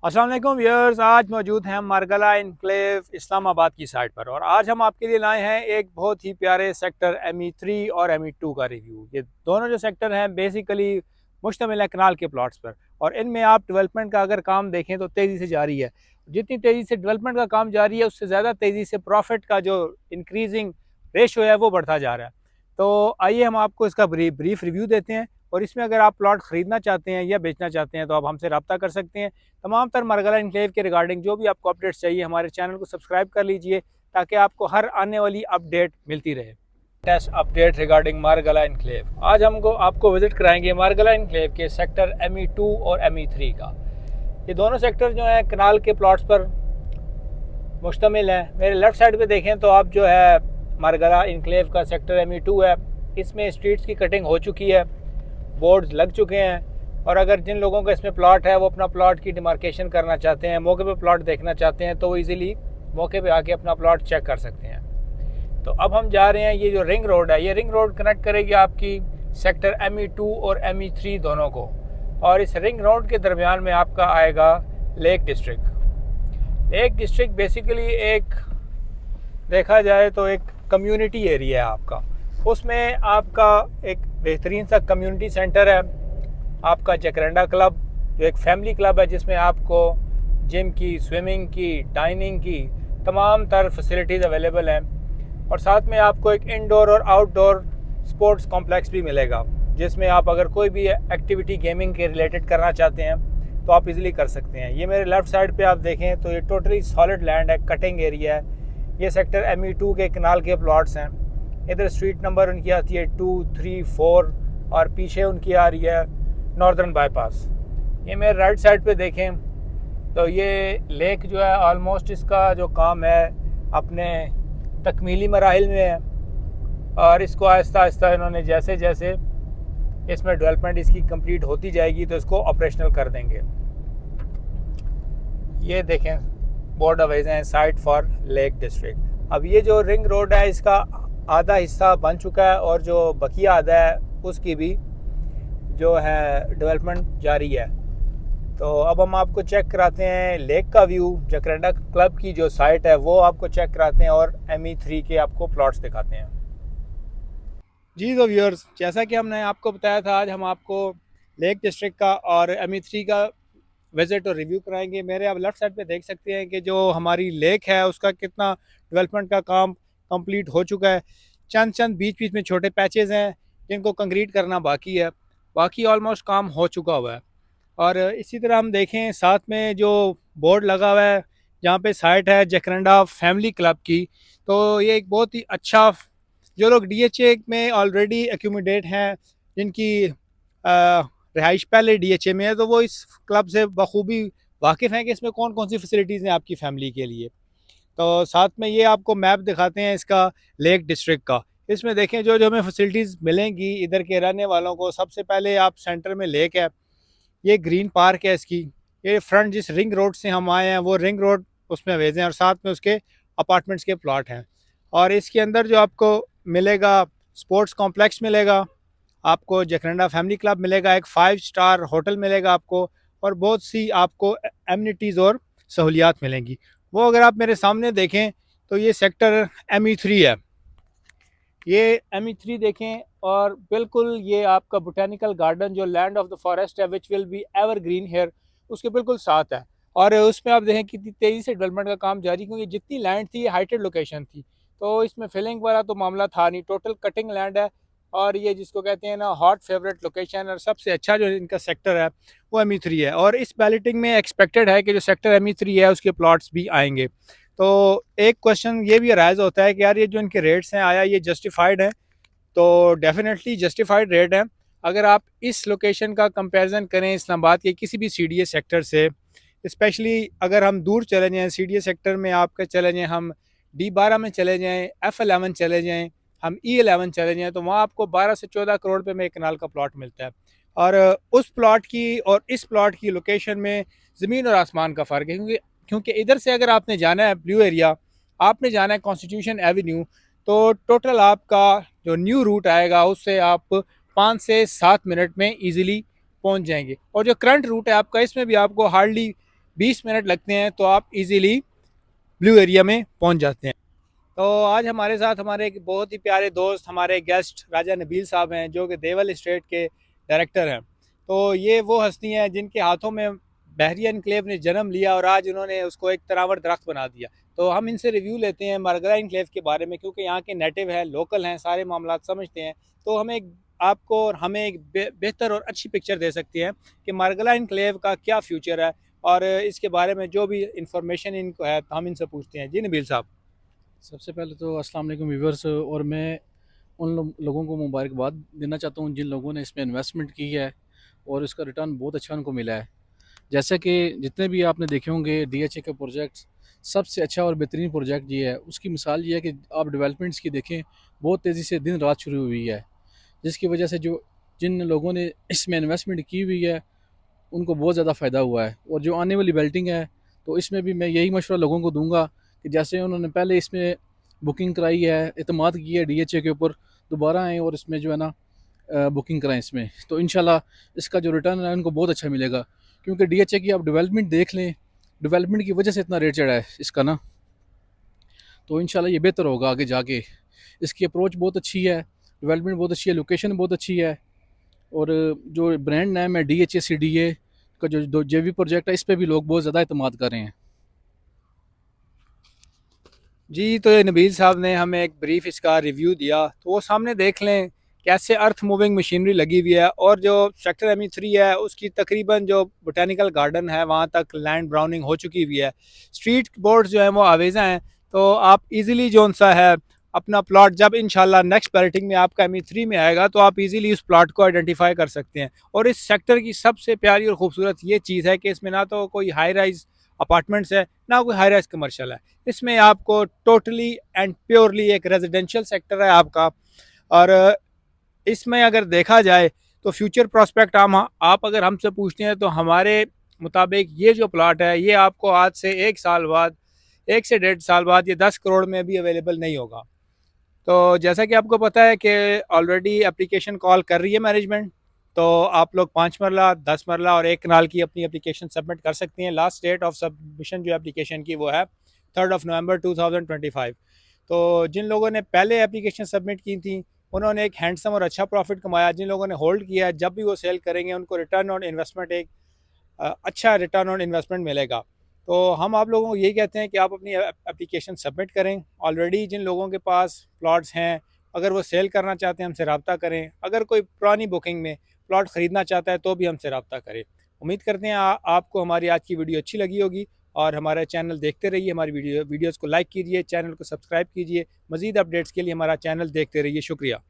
अस्सलाम वालेकुम व्यूअर्स। आज मौजूद हैं हम मारगला इनक्लेव इस्लामाबाद की साइट पर और आज हम आपके लिए लाए हैं एक बहुत ही प्यारे सेक्टर ME3 और ME2 का रिव्यू। ये दोनों जो सेक्टर हैं बेसिकली मुश्तमिल है कनाल के प्लॉट्स पर और इनमें आप डेवलपमेंट का अगर काम देखें तो तेज़ी से जारी है। जितनी तेज़ी से डेवलपमेंट का काम जारी है उससे ज़्यादा तेज़ी से प्रॉफिट का जो इंक्रीजिंग रेशो है वो बढ़ता जा रहा है। तो आइए हम आपको इसका ब्रीफ रिव्यू देते हैं और इसमें अगर आप प्लॉट ख़रीदना चाहते हैं या बेचना चाहते हैं तो आप हमसे रब्ता कर सकते हैं। तमाम तर मारगला इनक्लेव के रिगार्डिंग जो भी आपको अपडेट्स चाहिए हमारे चैनल को सब्सक्राइब कर लीजिए ताकि आपको हर आने वाली अपडेट मिलती रहे। Test update regarding Margalla enclave. आज हमको आपको विजिट कराएंगे मारगला इनक्लेव के सेक्टर ME2 और ME3 का। ये दोनों सेक्टर जो हैं कनाल के प्लॉट्स पर मुश्तमिल हैं। मेरे लेफ़्ट साइड पे देखें तो आप जो है मारगला इनक्लेव का सेक्टर ME2 है। इसमें स्ट्रीट्स की कटिंग हो चुकी है, बोर्ड्स लग चुके हैं और अगर जिन लोगों का इसमें प्लॉट है वो अपना प्लॉट की डिमार्केशन करना चाहते हैं, मौके पे प्लॉट देखना चाहते हैं तो वो इजीली मौके पे आके अपना प्लॉट चेक कर सकते हैं। तो अब हम जा रहे हैं, ये जो रिंग रोड है ये रिंग रोड कनेक्ट करेगी आपकी सेक्टर ME2 और ME3 दोनों को और इस रिंग रोड के दरमियान में आपका आएगा lake district. Lake district basically एक देखा जाए तो एक कम्युनिटी एरिया है आपका। उसमें आपका एक बेहतरीन सा कम्युनिटी सेंटर है, आपका जकरंडा क्लब जो एक फैमिली क्लब है जिसमें आपको जिम की, स्विमिंग की, डाइनिंग की तमाम तर फैसिलिटीज़ अवेलेबल हैं और साथ में आपको एक इंडोर और आउटडोर स्पोर्ट्स कॉम्प्लेक्स भी मिलेगा जिसमें आप अगर कोई भी एक्टिविटी गेमिंग के रिलेटेड करना चाहते हैं तो आप इजीली कर सकते हैं। ये मेरे लेफ़्ट साइड पे आप देखें तो ये टोटली सॉलिड लैंड है, कटिंग एरिया है। ये सेक्टर ME2 के कनाल के प्लॉट्स हैं। इधर स्ट्रीट नंबर उनकी आती है 2, 3, 4 और पीछे उनकी आ रही है नॉर्दर्न बाईपास। ये मेरे राइट साइड पे देखें तो ये लेक जो है ऑलमोस्ट इसका जो काम है अपने तकमीली मराहिल में है और इसको आहिस्ता आहिस्ता इन्होंने जैसे जैसे इसमें डेवलपमेंट इसकी कंप्लीट होती जाएगी तो इसको ऑपरेशनल कर देंगे। ये देखें बोर्ड अवेज हैं साइट फॉर लेक डिस्ट्रिक्ट। अब ये जो रिंग रोड है इसका आधा हिस्सा बन चुका है और जो बकिया आधा है उसकी भी जो है डेवलपमेंट जारी है। तो अब हम आपको चेक कराते हैं लेक का व्यू, जकरंडा क्लब की जो साइट है वो आपको चेक कराते हैं और ME3 के आपको प्लॉट्स दिखाते हैं। जी तो व्यूअर्स, जैसा कि हमने आपको बताया था आज हम आपको लेक डिस्ट्रिक्ट का और ME3 का विज़िट और रिव्यू कराएंगे। मेरे आप लेफ़्ट साइड पे देख सकते हैं कि जो हमारी लेक है उसका कितना डेवलपमेंट का काम कंप्लीट हो चुका है। चंद चंद बीच बीच में छोटे पैचेस हैं जिनको कंक्रीट करना बाकी है, बाकी ऑलमोस्ट काम हो चुका हुआ है। और इसी तरह हम देखें साथ में जो बोर्ड लगा हुआ है जहाँ पे साइट है जकरंडा फैमिली क्लब की, तो ये एक बहुत ही अच्छा, जो लोग DHA में ऑलरेडी एक्यूमिडेट हैं, जिनकी रिहाइश पहले DHA में है, तो वो इस क्लब से बखूबी वाकिफ़ हैं कि इसमें कौन कौन सी फैसिलिटीज़ हैं आपकी फ़ैमिली के लिए। तो साथ में ये आपको मैप दिखाते हैं इसका लेक डिस्ट्रिक्ट का। इसमें देखें जो जो हमें फैसिलिटीज़ मिलेंगी इधर के रहने वालों को। सबसे पहले आप सेंटर में लेक है, ये ग्रीन पार्क है इसकी। ये फ्रंट जिस रिंग रोड से हम आए हैं वो रिंग रोड उसमें अवेज हैं और साथ में उसके अपार्टमेंट्स के प्लॉट हैं। और इसके अंदर जो आपको मिलेगा स्पोर्ट्स कॉम्प्लेक्स मिलेगा, आपको जकरंडा फैमिली क्लब मिलेगा, एक 5 स्टार होटल मिलेगा आपको और बहुत सी आपको एमिनिटीज़ और सहूलियात मिलेंगी। वो अगर आप मेरे सामने देखें तो ये सेक्टर ME3 है। ये ME3 देखें और बिल्कुल ये आपका बोटेनिकल गार्डन जो लैंड ऑफ द फॉरेस्ट है which will be ever green here, उसके बिल्कुल साथ है। और उसमें आप देखें कितनी तेज़ी से डेवलपमेंट का काम जारी, क्योंकि जितनी लैंड थी हाइटेड लोकेशन थी तो इसमें फिलिंग वाला तो मामला था नहीं, टोटल कटिंग लैंड है। और ये जिसको कहते हैं ना हॉट फेवरेट लोकेशन और सबसे अच्छा जो इनका सेक्टर है वो ME3 है। और इस बैलेटिंग में एक्सपेक्टेड है कि जो सेक्टर ME3 है उसके प्लॉट्स भी आएंगे। तो एक क्वेश्चन ये भी अराइज होता है कि यार ये जो इनके रेट्स हैं आया ये जस्टिफाइड है? तो डेफिनेटली जस्टिफाइड रेट है। अगर आप इस लोकेशन का कंपैरिजन करें इस्लामाबाद के किसी भी CDA सेक्टर से, स्पेशली अगर हम दूर चले जाएँ CDA सेक्टर में, आपके चले जाएँ हम D12 में चले जाएँ, F11 चले जाएँ, हम E11 चले जाएँ, तो वहाँ आपको 12 से 14 करोड़ रुपए में एक कनाल का प्लॉट मिलता है। और उस प्लॉट की और इस प्लॉट की लोकेशन में ज़मीन और आसमान का फ़र्क है, क्योंकि इधर से अगर आपने जाना है ब्लू एरिया, आपने जाना है कॉन्स्टिट्यूशन एवेन्यू, तो टोटल आपका जो न्यू रूट आएगा उससे आप 5 से 7 मिनट में ईजिली पहुंच जाएंगे। और जो करंट रूट है आपका, इसमें भी आपको हार्डली 20 मिनट लगते हैं तो आप इजीली ब्लू एरिया में पहुंच जाते हैं। तो आज हमारे साथ हमारे एक बहुत ही प्यारे दोस्त, हमारे गेस्ट राजा नबील साहब हैं, जो कि देवल स्टेट के डायरेक्टर हैं। तो ये वो हस्ती हैं जिनके हाथों में बहरिया इनक्लेव ने जन्म लिया और आज उन्होंने उसको एक तनावर दरख्त बना दिया। तो हम इनसे रिव्यू लेते हैं मारगला इनक्लेव के बारे में, क्योंकि यहाँ के नेटिव हैं, लोकल हैं, सारे मामला समझते हैं। तो हमें आपको और हमें एक बेहतर और अच्छी पिक्चर दे सकती हैं कि मारगला इनक्लेव का क्या फ्यूचर है, और इसके बारे में जो भी इंफॉर्मेशन इनको है तो हम इनसे पूछते हैं। जी नबील साहब। सबसे पहले तो अस्सलाम वालेकुम व्यूवर्स, और मैं उन लोगों को मुबारकबाद देना चाहता हूँ जिन लोगों ने इसमें इन्वेस्टमेंट की है और इसका रिटर्न बहुत अच्छा उनको मिला है। जैसा कि जितने भी आपने देखे होंगे डीएचए के प्रोजेक्ट्स, सबसे अच्छा और बेहतरीन प्रोजेक्ट ये है। उसकी मिसाल ये है कि आप डेवलपमेंट्स की देखें, बहुत तेज़ी से दिन रात शुरू हुई है, जिसकी वजह से जो जिन लोगों ने इसमें इन्वेस्टमेंट की हुई है उनको बहुत ज़्यादा फ़ायदा हुआ है। और जो आने वाली बेल्टिंग है, तो इसमें भी मैं यही मशवरा लोगों को दूंगा कि जैसे उन्होंने पहले इसमें बुकिंग कराई है, इतमाद की है डीएचए के ऊपर, दोबारा आएँ और इसमें जो है ना बुकिंग कराएं इसमें, तो इंशाल्लाह इसका जो रिटर्न है उनको बहुत अच्छा मिलेगा। क्योंकि डीएचए की आप डेवलपमेंट देख लें, डेवलपमेंट की वजह से इतना रेट चढ़ा है इसका ना, तो इंशाल्लाह ये बेहतर होगा आगे जाके। इसकी अप्रोच बहुत अच्छी है, डेवलपमेंट बहुत अच्छी है, लोकेशन बहुत अच्छी है, और जो ब्रांड नेम है DHACDA का जो जेवी प्रोजेक्ट है, इस पर भी लोग बहुत ज़्यादा इतमाद कर रहे हैं। जी, तो ये नबील साहब ने हमें एक ब्रीफ इसका रिव्यू दिया, तो वो सामने देख लें कैसे अर्थ मूविंग मशीनरी लगी हुई है। और जो सेक्टर ME3 है उसकी तकरीबन जो बोटेनिकल गार्डन है वहाँ तक लैंड ब्राउनिंग हो चुकी हुई है। स्ट्रीट बोर्ड्स जो हैं वो आवेज़ा हैं, तो आप इजीली जो सा है अपना प्लॉट जब इंशाल्लाह नेक्स्ट बैलेटिंग में आपका ME3 में आएगा तो आप इजीली उस प्लॉट को आइडेंटिफाई कर सकते हैं। और इस सेक्टर की सबसे प्यारी और ख़ूबसूरत ये चीज़ है कि इसमें ना तो कोई हाई राइज अपार्टमेंट्स है, ना कोई हाई राइज कमर्शियल है। इसमें आपको टोटली एंड प्योरली एक रेजिडेंशियल सेक्टर है आपका। और इसमें अगर देखा जाए तो फ्यूचर प्रोस्पेक्ट आप अगर हमसे पूछते हैं तो हमारे मुताबिक ये जो प्लॉट है ये आपको आज से 1 साल बाद, 1 से 1.5 साल बाद ये 10 करोड़ में भी अवेलेबल नहीं होगा। तो जैसा कि आपको पता है कि ऑलरेडी एप्लीकेशन कॉल कर रही है मैनेजमेंट, तो आप लोग 5 मरला, 10 मरला और 1 कनाल की अपनी एप्लीकेशन सबमिट कर सकती हैं। लास्ट डेट ऑफ सबमिशन जो एप्लीकेशन की वो है 3 नवंबर 2025। तो जिन लोगों ने पहले एप्लीकेशन सबमिट की थी उन्होंने एक हैंडसम और अच्छा प्रॉफिट कमाया। जिन लोगों ने होल्ड किया, जब भी वो सेल करेंगे उनको रिटर्न ऑन इन्वेस्टमेंट एक अच्छा रिटर्न ऑन इन्वेस्टमेंट मिलेगा। तो हम आप लोगों को यही कहते हैं कि आप अपनी एप्लीकेशन सबमिट करें। ऑलरेडी जिन लोगों के पास प्लॉट्स हैं, अगर वो सेल करना चाहते हैं हमसे रब्ता करें। अगर कोई पुरानी बुकिंग में प्लॉट ख़रीदना चाहता है तो भी हमसे रब्ता करें। उम्मीद करते हैं आपको हमारी आज की वीडियो अच्छी लगी होगी, और हमारा चैनल देखते रहिए, हमारी वीडियोज़ को लाइक कीजिए, चैनल को सब्सक्राइब कीजिए। मज़ीद अपडेट्स के लिए हमारा चैनल देखते रहिए। शुक्रिया।